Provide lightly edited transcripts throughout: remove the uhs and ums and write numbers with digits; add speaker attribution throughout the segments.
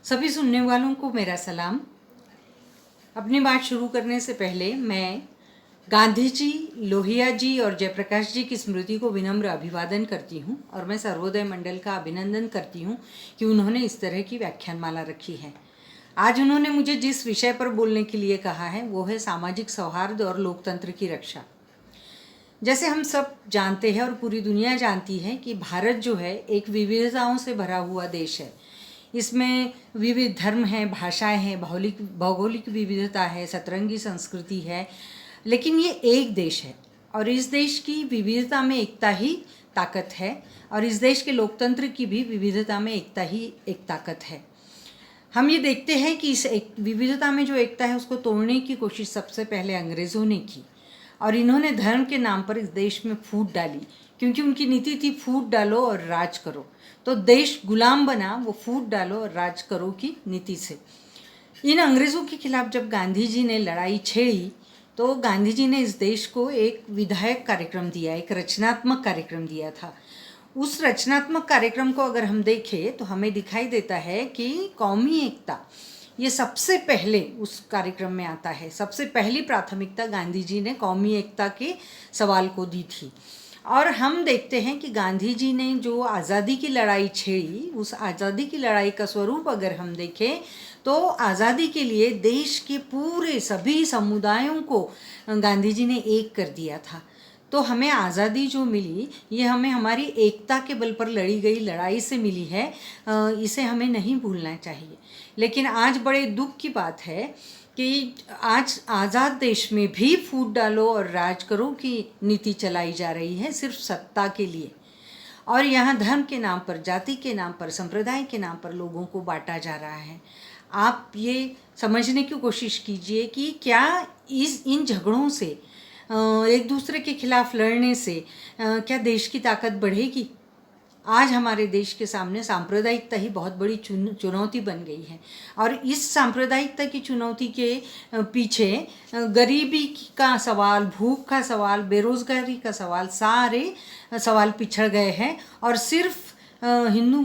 Speaker 1: सभी सुनने वालों को मेरा सलाम। अपनी बात शुरू करने से पहले मैं गांधी जी, लोहिया जी और जयप्रकाश जी की स्मृति को विनम्र अभिवादन करती हूँ और मैं सर्वोदय मंडल का अभिनंदन करती हूँ कि उन्होंने इस तरह की व्याख्यानमाला रखी है। आज उन्होंने मुझे जिस विषय पर बोलने के लिए कहा है वो है सामाजिक सौहार्द और लोकतंत्र की रक्षा। जैसे हम सब जानते हैं और पूरी दुनिया जानती है कि भारत जो है एक विविधताओं से भरा हुआ देश है। इसमें विविध धर्म हैं, भाषाएं हैं, भौगोलिक विविधता है, सतरंगी संस्कृति है, लेकिन ये एक देश है और इस देश की विविधता में एकता ही ताकत है और इस देश के लोकतंत्र की भी विविधता में एकता ही एक ताकत है। हम ये देखते हैं कि इस एक विविधता में जो एकता है उसको तोड़ने की कोशिश सबसे पहले अंग्रेज़ों ने की और इन्होंने धर्म के नाम पर इस देश में फूट डाली, क्योंकि उनकी नीति थी फूट डालो और राज करो। तो देश गुलाम बना वो फूट डालो और राज करो की नीति से। इन अंग्रेज़ों के खिलाफ जब गांधी जी ने लड़ाई छेड़ी तो गांधी जी ने इस देश को एक विधायक कार्यक्रम दिया, एक रचनात्मक कार्यक्रम दिया था। उस रचनात्मक कार्यक्रम को अगर हम देखें तो हमें दिखाई देता है कि कौमी एकता ये सबसे पहले उस कार्यक्रम में आता है। सबसे पहली प्राथमिकता गांधी जी ने कौमी एकता के सवाल को दी थी और हम देखते हैं कि गांधी जी ने जो आज़ादी की लड़ाई छेड़ी, उस आज़ादी की लड़ाई का स्वरूप अगर हम देखें तो आज़ादी के लिए देश के पूरे सभी समुदायों को गांधी जी ने एक कर दिया था। तो हमें आज़ादी जो मिली ये हमें हमारी एकता के बल पर लड़ी गई लड़ाई से मिली है। इसे हमें नहीं भूलना चाहिए। लेकिन आज बड़े दुख की बात है कि आज आज़ाद देश में भी फूट डालो और राज करो की नीति चलाई जा रही है सिर्फ सत्ता के लिए। और यहाँ धर्म के नाम पर, जाति के नाम पर, संप्रदाय के नाम पर लोगों को बांटा जा रहा है। आप ये समझने की कोशिश कीजिए कि क्या इन झगड़ों से, एक दूसरे के खिलाफ लड़ने से क्या देश की ताकत बढ़ेगी? आज हमारे देश के सामने सांप्रदायिकता ही बहुत बड़ी चुनौती बन गई है और इस सांप्रदायिकता की चुनौती के पीछे गरीबी का सवाल, भूख का सवाल, बेरोजगारी का सवाल, सारे सवाल पिछड़ गए हैं और सिर्फ हिंदू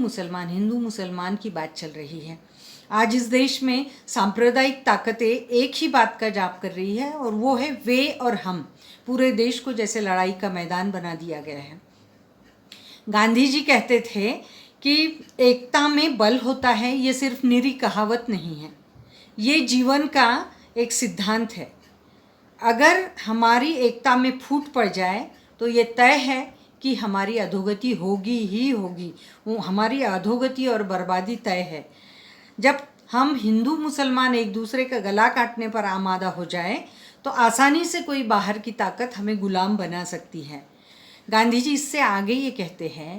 Speaker 1: मुसलमान की बात चल रही है। आज इस देश में सांप्रदायिक ताकतें एक ही बात का जाप कर रही है और वो है वे और हम। पूरे देश को जैसे लड़ाई का मैदान बना दिया गया है। गांधी जी कहते थे कि एकता में बल होता है, ये सिर्फ निरी कहावत नहीं है, ये जीवन का एक सिद्धांत है। अगर हमारी एकता में फूट पड़ जाए तो ये तय है कि हमारी अधोगति होगी ही होगी। वो हमारी अधोगति और बर्बादी तय है। जब हम हिंदू मुसलमान एक दूसरे का गला काटने पर आमादा हो जाए तो आसानी से कोई बाहर की ताकत हमें गुलाम बना सकती है। गांधी जी इससे आगे ये कहते हैं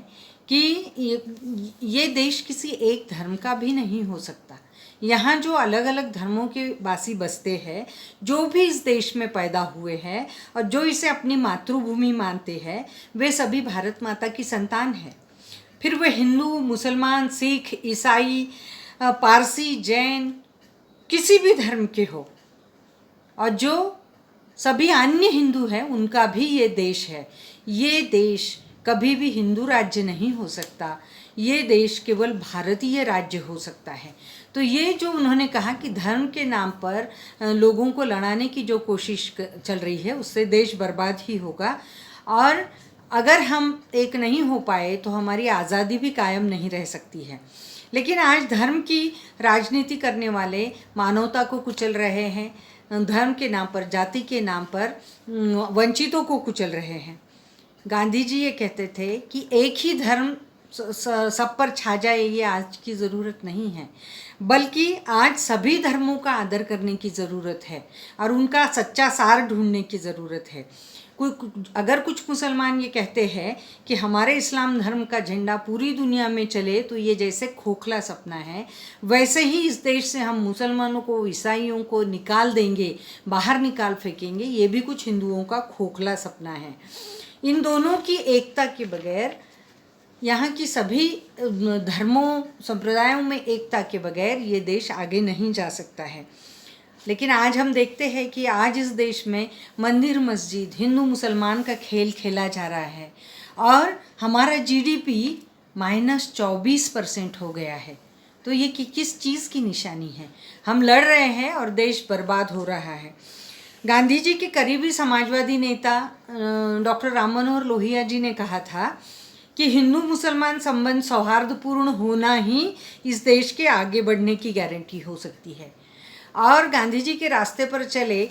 Speaker 1: कि ये देश किसी एक धर्म का भी नहीं हो सकता। यहाँ जो अलग अलग धर्मों के वासी बसते हैं, जो भी इस देश में पैदा हुए हैं और जो इसे अपनी मातृभूमि मानते हैं, वे सभी भारत माता की संतान हैं। फिर वे हिंदू, मुसलमान, सिख, ईसाई, पारसी, जैन, किसी भी धर्म के हो और जो सभी अन्य हिंदू हैं उनका भी ये देश है। ये देश कभी भी हिंदू राज्य नहीं हो सकता, ये देश केवल भारतीय राज्य हो सकता है। तो ये जो उन्होंने कहा कि धर्म के नाम पर लोगों को लड़ाने की जो कोशिश चल रही है उससे देश बर्बाद ही होगा और अगर हम एक नहीं हो पाए तो हमारी आज़ादी भी कायम नहीं रह सकती है। लेकिन आज धर्म की राजनीति करने वाले मानवता को कुचल रहे हैं, धर्म के नाम पर, जाति के नाम पर वंचितों को कुचल रहे हैं। गांधी जी ये कहते थे कि एक ही धर्म सब पर छा जाए ये आज की ज़रूरत नहीं है, बल्कि आज सभी धर्मों का आदर करने की ज़रूरत है और उनका सच्चा सार ढूंढने की ज़रूरत है। अगर कुछ मुसलमान ये कहते हैं कि हमारे इस्लाम धर्म का झंडा पूरी दुनिया में चले तो ये जैसे खोखला सपना है, वैसे ही इस देश से हम मुसलमानों को, ईसाइयों को निकाल देंगे, बाहर निकाल फेंकेंगे, ये भी कुछ हिंदुओं का खोखला सपना है। इन दोनों की एकता के बगैर, यहाँ की सभी धर्मों, संप्रदायों में एकता के बगैर ये देश आगे नहीं जा सकता है। लेकिन आज हम देखते हैं कि आज इस देश में मंदिर, मस्जिद, हिंदू मुसलमान का खेल खेला जा रहा है और हमारा जीडीपी -24% हो गया है। तो ये किस चीज़ की निशानी है? हम लड़ रहे हैं और देश बर्बाद हो रहा है। गांधी जी के करीबी समाजवादी नेता डॉक्टर राम मनोहर लोहिया जी ने कहा था कि हिंदू मुसलमान संबंध सौहार्दपूर्ण होना ही इस देश के आगे बढ़ने की गारंटी हो सकती है। और गांधी जी के रास्ते पर चले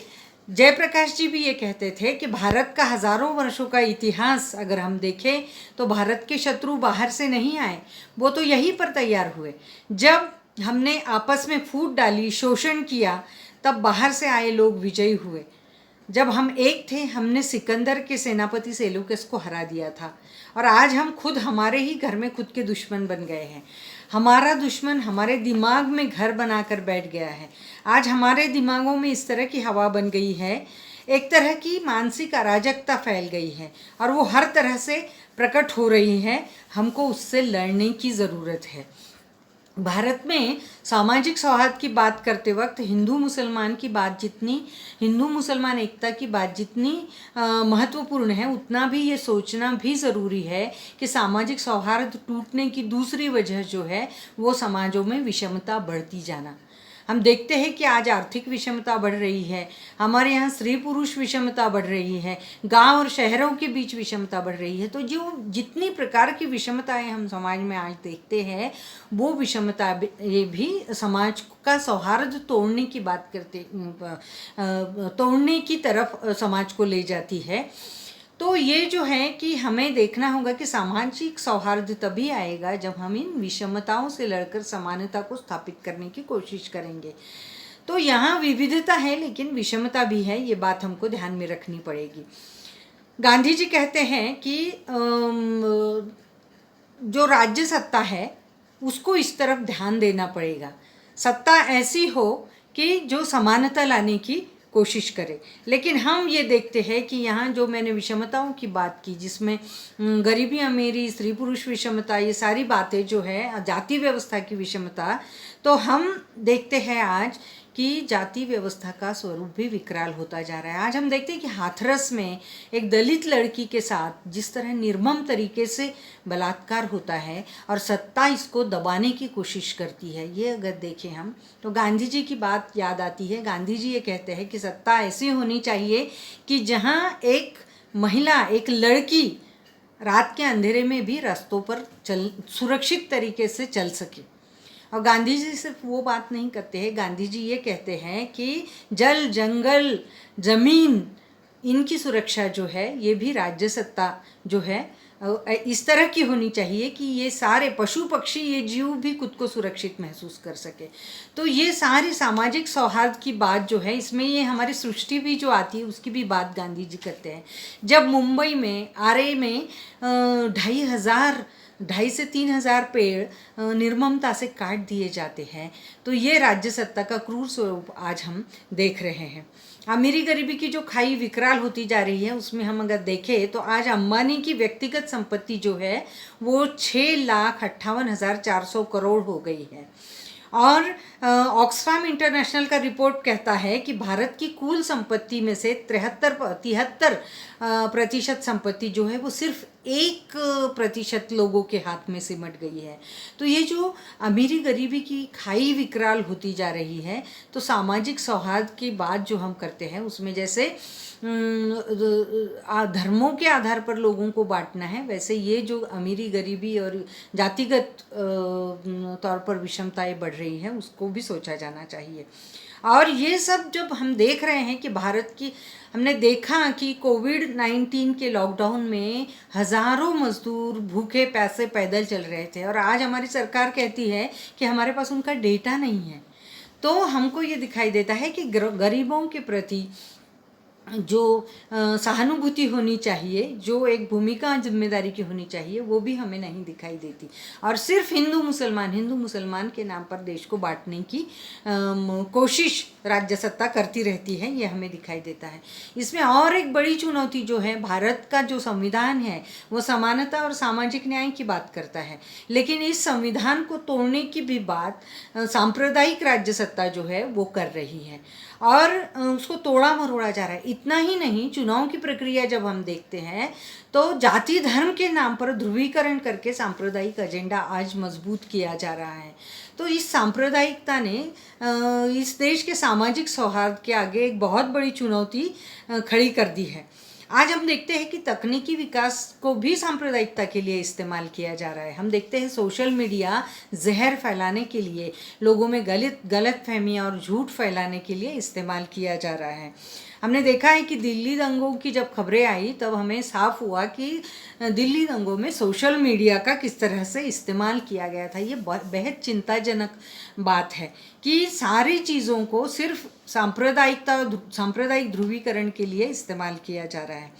Speaker 1: जयप्रकाश जी भी ये कहते थे कि भारत का हजारों वर्षों का इतिहास अगर हम देखें तो भारत के शत्रु बाहर से नहीं आए, वो तो यहीं पर तैयार हुए। जब हमने आपस में फूट डाली, शोषण किया, तब बाहर से आए लोग विजयी हुए। जब हम एक थे, हमने सिकंदर के सेनापति सेल्यूकस को हरा दिया था। और आज हम खुद हमारे ही घर में खुद के दुश्मन बन गए हैं। हमारा दुश्मन हमारे दिमाग में घर बनाकर बैठ गया है। आज हमारे दिमागों में इस तरह की हवा बन गई है, एक तरह की मानसिक अराजकता फैल गई है और वो हर तरह से प्रकट हो रही है। हमको उससे लड़ने की ज़रूरत है। भारत में सामाजिक सौहार्द की बात करते वक्त हिंदू मुसलमान एकता की बात जितनी महत्वपूर्ण है, उतना भी ये सोचना भी ज़रूरी है कि सामाजिक सौहार्द टूटने की दूसरी वजह जो है वो समाजों में विषमता बढ़ती जाना। हम देखते हैं कि आज आर्थिक विषमता बढ़ रही है, हमारे यहाँ स्त्री पुरुष विषमता बढ़ रही है, गांव और शहरों के बीच विषमता बढ़ रही है। तो जो जितनी प्रकार की विषमताएं हम समाज में आज देखते हैं, वो विषमता ये भी समाज का सौहार्द तोड़ने की बात करते तोड़ने की तरफ समाज को ले जाती है। तो ये जो है कि हमें देखना होगा कि सामाजिक सौहार्द तभी आएगा जब हम इन विषमताओं से लड़कर समानता को स्थापित करने की कोशिश करेंगे। तो यहाँ विविधता है लेकिन विषमता भी है, ये बात हमको ध्यान में रखनी पड़ेगी। गांधी जी कहते हैं कि जो राज्य सत्ता है उसको इस तरफ ध्यान देना पड़ेगा। सत्ता ऐसी हो कि जो समानता लाने की कोशिश करे। लेकिन हम ये देखते हैं कि यहाँ जो मैंने विषमताओं की बात की, जिसमें गरीबी अमीरी, स्त्री पुरुष विषमता, ये सारी बातें जो है, जाति व्यवस्था की विषमता, तो हम देखते हैं आज कि जाति व्यवस्था का स्वरूप भी विकराल होता जा रहा है। आज हम देखते हैं कि हाथरस में एक दलित लड़की के साथ जिस तरह निर्मम तरीके से बलात्कार होता है और सत्ता इसको दबाने की कोशिश करती है, ये अगर देखें हम तो गांधी जी की बात याद आती है। गांधी जी ये कहते हैं कि सत्ता ऐसी होनी चाहिए कि जहाँ एक महिला, एक लड़की रात के अंधेरे में भी रास्तों पर सुरक्षित तरीके से चल सके। और गांधी जी सिर्फ वो बात नहीं करते हैं, गांधी जी ये कहते हैं कि जल, जंगल, ज़मीन, इनकी सुरक्षा जो है ये भी राज्य सत्ता जो है इस तरह की होनी चाहिए कि ये सारे पशु पक्षी, ये जीव भी खुद को सुरक्षित महसूस कर सके। तो ये सारी सामाजिक सौहार्द की बात जो है, इसमें ये हमारी सृष्टि भी जो आती है उसकी भी बात गांधी जी करते हैं। जब मुंबई में आरए में 2,500 से 3,000 पेड़ निर्ममता से काट दिए जाते हैं, तो ये राज्य सत्ता का क्रूर स्वरूप आज हम देख रहे हैं। अमीरी गरीबी की जो खाई विकराल होती जा रही है, उसमें हम अगर देखें तो आज अंबानी की व्यक्तिगत संपत्ति जो है वो 6,58,400 करोड़ हो गई है। और ऑक्सफैम इंटरनेशनल का रिपोर्ट कहता है कि भारत की कुल संपत्ति में से 73% संपत्ति जो है वो सिर्फ 1% लोगों के हाथ में सिमट गई है। तो ये जो अमीरी गरीबी की खाई विकराल होती जा रही है, तो सामाजिक सौहार्द की बात जो हम करते हैं उसमें जैसे धर्मों के आधार पर लोगों को बांटना है, वैसे ये जो अमीरी गरीबी और जातिगत तौर पर विषमताएं बढ़ रही हैं उसको भी सोचा जाना चाहिए। और ये सब जब हम देख रहे हैं कि भारत की, हमने देखा कि कोविड-19 के लॉकडाउन में हज़ारों मजदूर भूखे प्यासे पैदल चल रहे थे और आज हमारी सरकार कहती है कि हमारे पास उनका डेटा नहीं है। तो हमको ये दिखाई देता है कि गरीबों के प्रति जो सहानुभूति होनी चाहिए, जो एक भूमिका जिम्मेदारी की होनी चाहिए, वो भी हमें नहीं दिखाई देती। और सिर्फ हिंदू मुसलमान के नाम पर देश को बांटने की कोशिश राज्य सत्ता करती रहती है, ये हमें दिखाई देता है। इसमें और एक बड़ी चुनौती जो है, भारत का जो संविधान है वो समानता और सामाजिक न्याय की बात करता है, लेकिन इस संविधान को तोड़ने की भी बात सांप्रदायिक राज्य सत्ता जो है वो कर रही है और उसको तोड़ा मरोड़ा जा रहा है। इतना ही नहीं, चुनाव की प्रक्रिया जब हम देखते हैं तो जाति धर्म के नाम पर ध्रुवीकरण करके सांप्रदायिक एजेंडा आज मजबूत किया जा रहा है। तो इस सांप्रदायिकता ने इस देश के सामाजिक सौहार्द के आगे एक बहुत बड़ी चुनौती खड़ी कर दी है। आज हम देखते हैं कि तकनीकी विकास को भी सांप्रदायिकता के लिए इस्तेमाल किया जा रहा है। हम देखते हैं सोशल मीडिया जहर फैलाने के लिए, लोगों में गलत फहमियाँ और झूठ फैलाने के लिए इस्तेमाल किया जा रहा है। हमने देखा है कि दिल्ली दंगों की जब खबरें आई तब हमें साफ हुआ कि दिल्ली दंगों में सोशल मीडिया का किस तरह से इस्तेमाल किया गया था। ये बेहद चिंताजनक बात है कि सारी चीज़ों को सिर्फ सांप्रदायिक ध्रुवीकरण के लिए इस्तेमाल किया जा रहा है।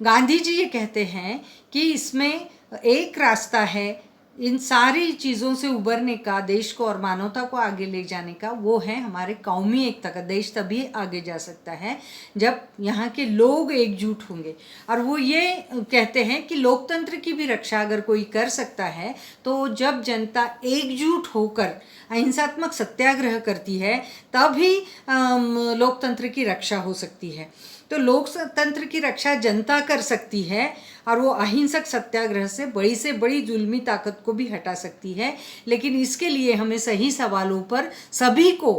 Speaker 1: गांधी जी ये कहते हैं कि इसमें एक रास्ता है इन सारी चीज़ों से उबरने का, देश को और मानवता को आगे ले जाने का, वो है हमारे कौमी एकता का। देश तभी आगे जा सकता है जब यहाँ के लोग एकजुट होंगे। और वो ये कहते हैं कि लोकतंत्र की भी रक्षा अगर कोई कर सकता है तो जब जनता एकजुट होकर अहिंसात्मक सत्याग्रह करती है तभी लोकतंत्र की रक्षा हो सकती है। तो लोकतंत्र की रक्षा जनता कर सकती है और वो अहिंसक सत्याग्रह से बड़ी जुल्मी ताकत को भी हटा सकती है। लेकिन इसके लिए हमें सही सवालों पर सभी को,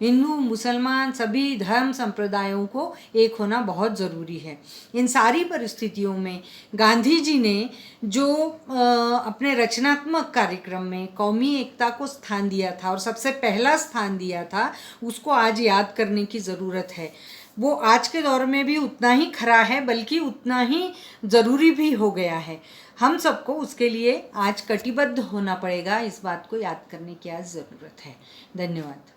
Speaker 1: हिंदू मुसलमान सभी धर्म संप्रदायों को एक होना बहुत ज़रूरी है। इन सारी परिस्थितियों में गांधी जी ने जो अपने रचनात्मक कार्यक्रम में कौमी एकता को स्थान दिया था और सबसे पहला स्थान दिया था, उसको आज याद करने की ज़रूरत है। वो आज के दौर में भी उतना ही खरा है, बल्कि उतना ही ज़रूरी भी हो गया है। हम सबको उसके लिए आज कटिबद्ध होना पड़ेगा। इस बात को याद करने की आज ज़रूरत है। धन्यवाद।